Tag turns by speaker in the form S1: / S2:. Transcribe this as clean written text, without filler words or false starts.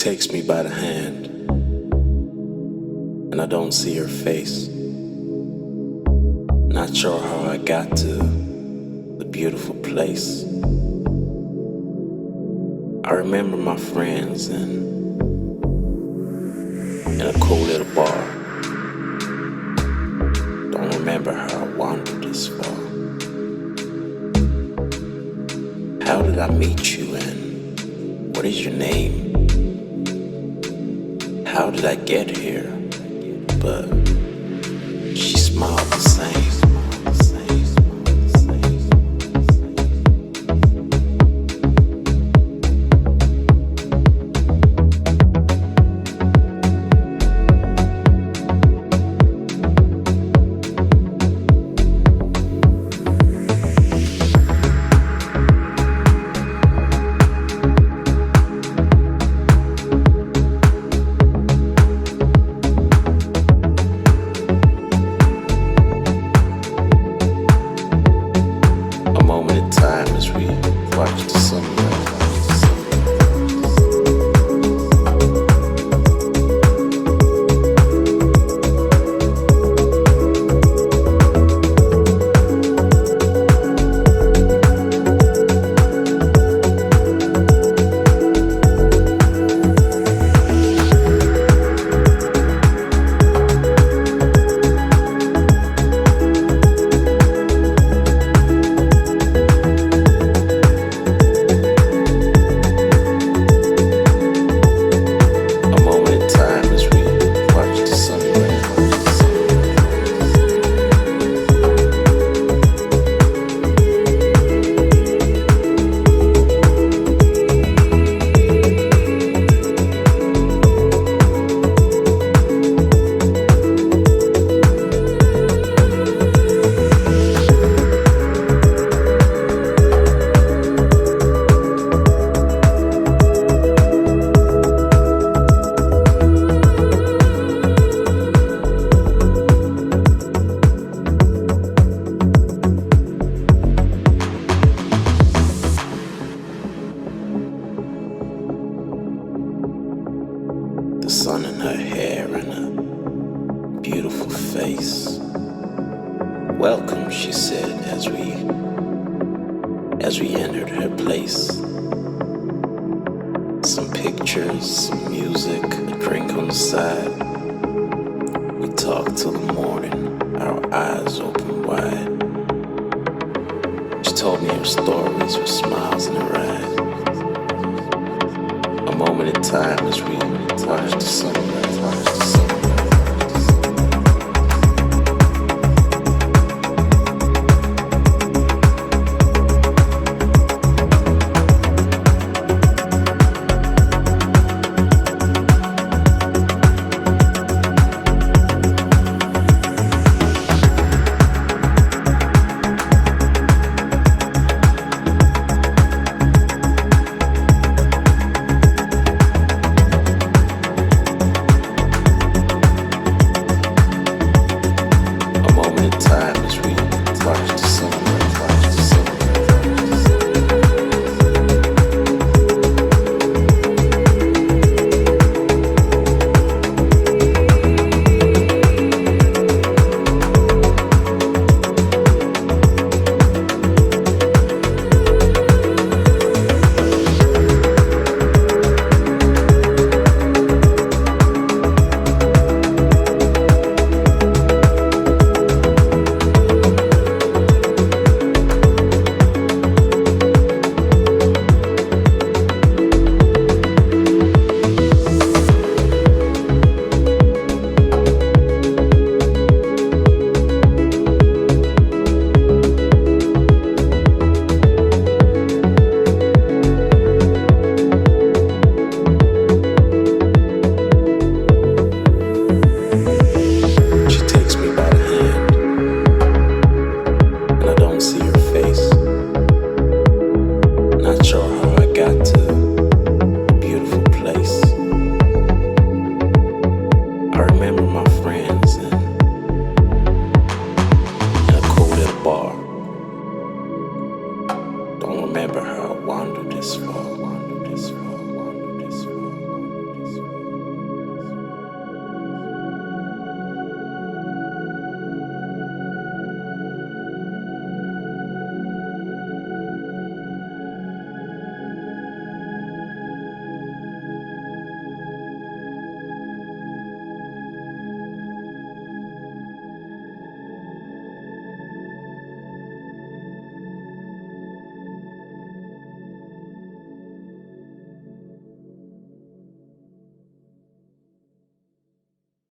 S1: takes me by the hand, and I don't see her face. Not sure how I got to the beautiful place. I remember my friends in a cool little bar. Don't remember how I wandered this far. How did I meet you and what is your name? How did I get here? But she smiled the same. Welcome, she said as we entered her place. Some pictures, some music, a drink on the side. We talked till the morning, our eyes open wide. She told me her stories with smiles in her eyes. A moment in time as we watched the sunrise.